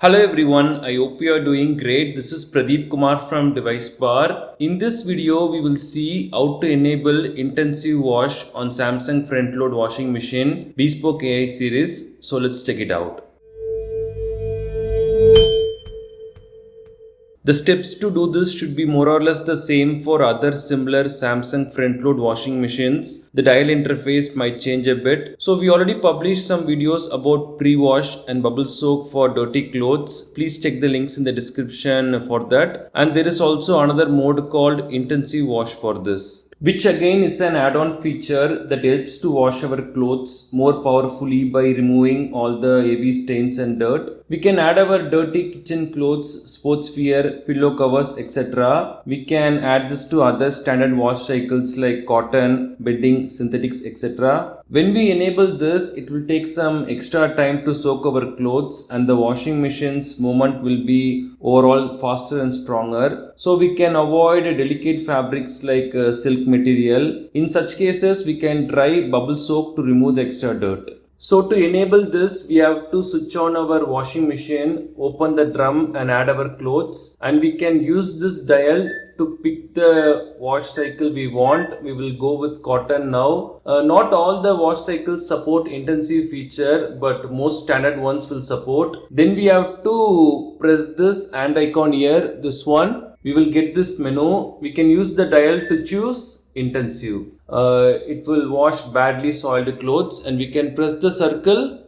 Hello everyone, I hope you are doing great. This is Pradeep Kumar from DeviceBAR. In this video, we will see how to enable intensive wash on Samsung front load washing machine Bespoke AI series. So let's check it out. The steps to do this should be more or less the same for other similar Samsung front load washing machines. The dial interface might change a bit. So we already published some videos about pre-wash and bubble soak for dirty clothes. Please check the links in the description for that. And there is also another mode called intensive wash for this, which again is an add-on feature that helps to wash our clothes more powerfully by removing all the heavy stains and dirt. We can add our dirty kitchen clothes, sports wear, pillow covers, etc. We can add this to other standard wash cycles like cotton, bedding, synthetics, etc. When we enable this, it will take some extra time to soak our clothes and the washing machine's movement will be overall faster and stronger. So we can avoid delicate fabrics like silk material. In such cases, we can try bubble soak to remove the extra dirt. So to enable this, we have to switch on our washing machine, open the drum and add our clothes, and we can use this dial to pick the wash cycle we want. We will go with cotton now. Not all the wash cycles support intensive feature, but most standard ones will support. Then we have to press this hand icon here, this one. We will get this menu. We can use the dial to choose intensive. It will wash badly soiled clothes, and we can press the circle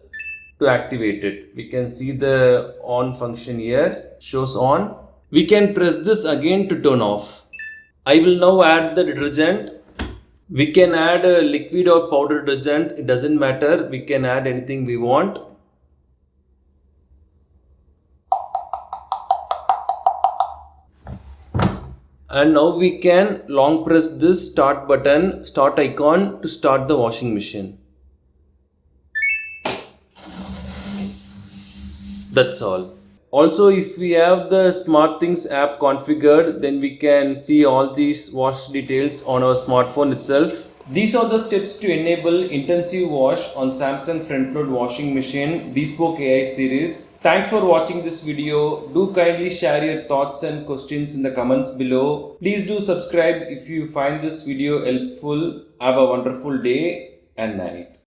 to activate it. We can see the on function here, shows on. We can press this again to turn off. I will now add the detergent. We can add a liquid or powder detergent, it doesn't matter. We can add anything we want. And now we can long press this start button, start icon to start the washing machine. That's all. Also, if we have the SmartThings app configured, then we can see all these wash details on our smartphone itself. These are the steps to enable intensive wash on Samsung front load washing machine Bespoke AI series. Thanks for watching this video. Do kindly share your thoughts and questions in the comments below. Please do subscribe if you find this video helpful. Have a wonderful day and night.